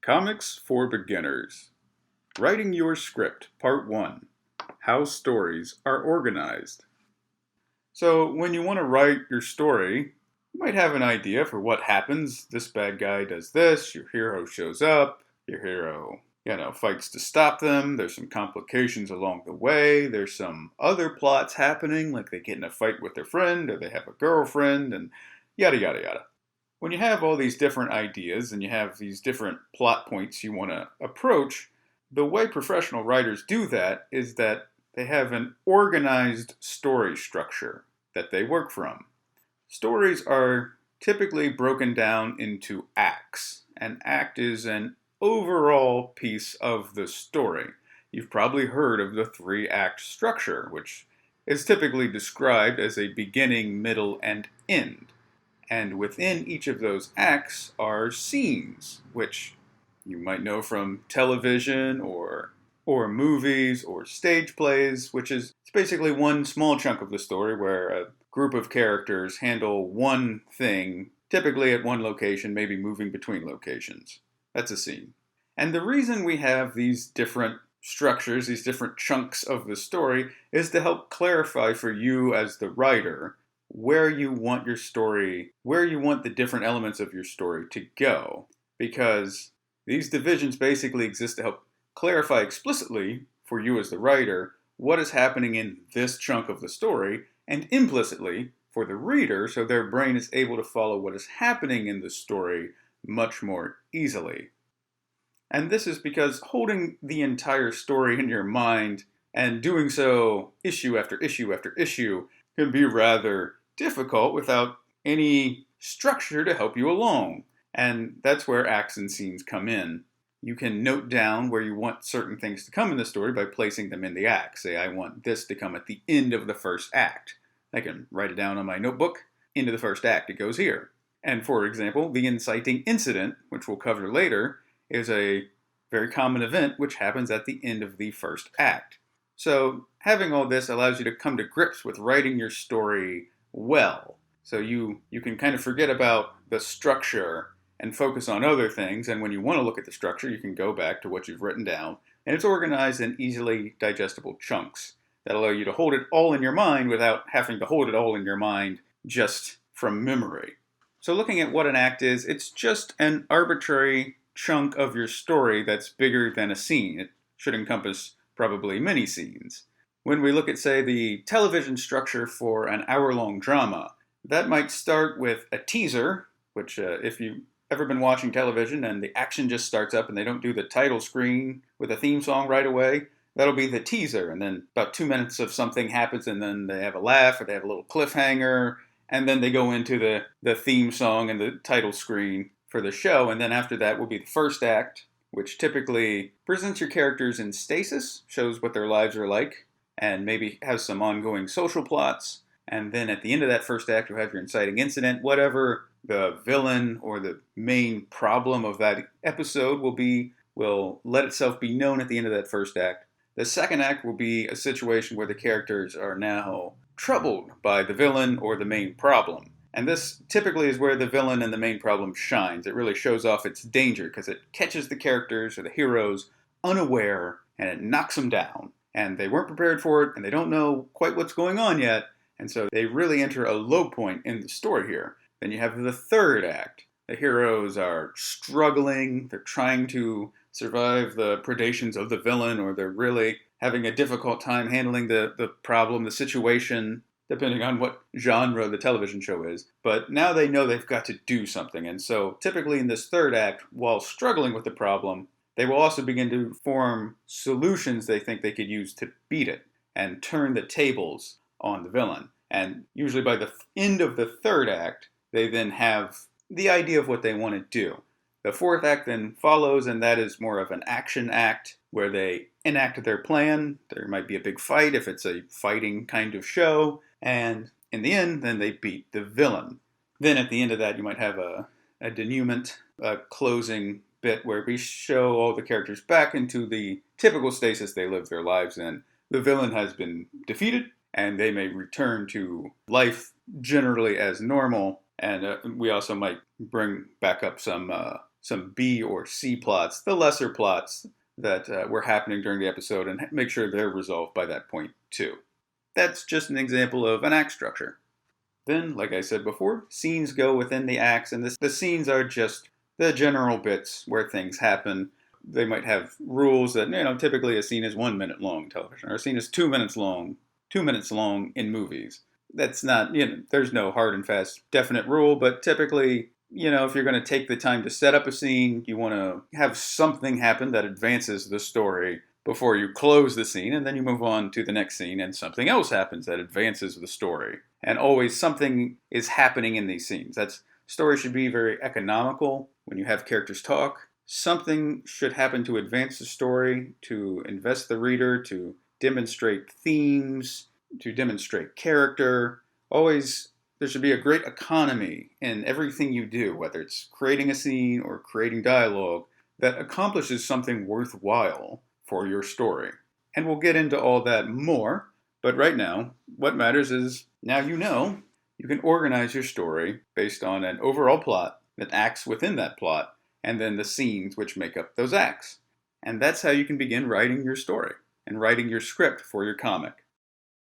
Comics for Beginners. Writing Your Script, Part 1. How Stories Are Organized. So, when you want to write your story, you might have an idea for what happens. This bad guy does this, your hero shows up, your hero, fights to stop them. There's some complications along the way. There's some other plots happening, like they get in a fight with their friend, or they have a girlfriend, and yada yada yada. When you have all these different ideas and you have these different plot points you want to approach, the way professional writers do that is that they have an organized story structure that they work from. Stories are typically broken down into acts. An act is an overall piece of the story. You've probably heard of the 3-act structure, which is typically described as a beginning, middle, and end. And within each of those acts are scenes, which you might know from television or movies or stage plays, which is it's basically one small chunk of the story where a group of characters handle one thing, typically at one location, maybe moving between locations. That's a scene. And the reason we have these different structures, these different chunks of the story, is to help clarify for you as the writer where you want your story, where you want the different elements of your story to go. Because these divisions basically exist to help clarify explicitly for you as the writer what is happening in this chunk of the story, and implicitly for the reader so their brain is able to follow what is happening in the story much more easily. And this is because holding the entire story in your mind and doing so issue after issue after issue can be rather difficult without any structure to help you along. And that's where acts and scenes come in. You can note down where you want certain things to come in the story by placing them in the act. Say, I want this to come at the end of the first act. I can write it down on my notebook. Into the first act, it goes here. And for example, the inciting incident, which we'll cover later, is a very common event which happens at the end of the first act. So having all this allows you to come to grips with writing your story well. So you can kind of forget about the structure and focus on other things. And when you want to look at the structure, you can go back to what you've written down. And it's organized in easily digestible chunks that allow you to hold it all in your mind without having to hold it all in your mind just from memory. So looking at what an act is, it's just an arbitrary chunk of your story that's bigger than a scene. It should encompass probably many scenes. When we look at, say, the television structure for an hour-long drama, that might start with a teaser, which if you've ever been watching television and the action just starts up and they don't do the title screen with a theme song right away, that'll be the teaser. And then about 2 minutes of something happens and then they have a laugh or they have a little cliffhanger, and then they go into the theme song and the title screen for the show. And then after that will be the first act, which typically presents your characters in stasis, shows what their lives are like, and maybe has some ongoing social plots. And then at the end of that first act, you'll have your inciting incident. Whatever the villain or the main problem of that episode will let itself be known at the end of that first act. The second act will be a situation where the characters are now troubled by the villain or the main problem. And this typically is where the villain and the main problem shines. It really shows off its danger because it catches the characters or the heroes unaware and it knocks them down. And they weren't prepared for it and they don't know quite what's going on yet. And so they really enter a low point in the story here. Then you have the third act. The heroes are struggling. They're trying to survive the predations of the villain, or they're really having a difficult time handling the problem, the situation, depending on what genre the television show is. But now they know they've got to do something. And so typically in this third act, while struggling with the problem, they will also begin to form solutions they think they could use to beat it and turn the tables on the villain. And usually by the end of the third act, they then have the idea of what they want to do. The fourth act then follows, and that is more of an action act where they enact their plan. There might be a big fight if it's a fighting kind of show. And in the end, then they beat the villain. Then at the end of that, you might have a denouement, a closing bit where we show all the characters back into the typical stasis they live their lives in. The villain has been defeated, and they may return to life generally as normal. And we also might bring back up some some B or C plots, the lesser plots that were happening during the episode, and make sure they're resolved by that point too. That's just an example of an act structure. Then, like I said before, scenes go within the acts, and the scenes are just the general bits where things happen. They might have rules that, typically a scene is 1 minute long in television, or a scene is 2 minutes long, 2 minutes long in movies. That's not, there's no hard and fast definite rule, but typically, if you're going to take the time to set up a scene, you want to have something happen that advances the story before you close the scene, and then you move on to the next scene, and something else happens that advances the story. And always something is happening in these scenes. Story should be very economical when you have characters talk. Something should happen to advance the story, to invest the reader, to demonstrate themes, to demonstrate character. Always, there should be a great economy in everything you do, whether it's creating a scene or creating dialogue, that accomplishes something worthwhile for your story. And we'll get into all that more, but right now, what matters is now you can organize your story based on an overall plot that acts within that plot, and then the scenes which make up those acts. And that's how you can begin writing your story and writing your script for your comic.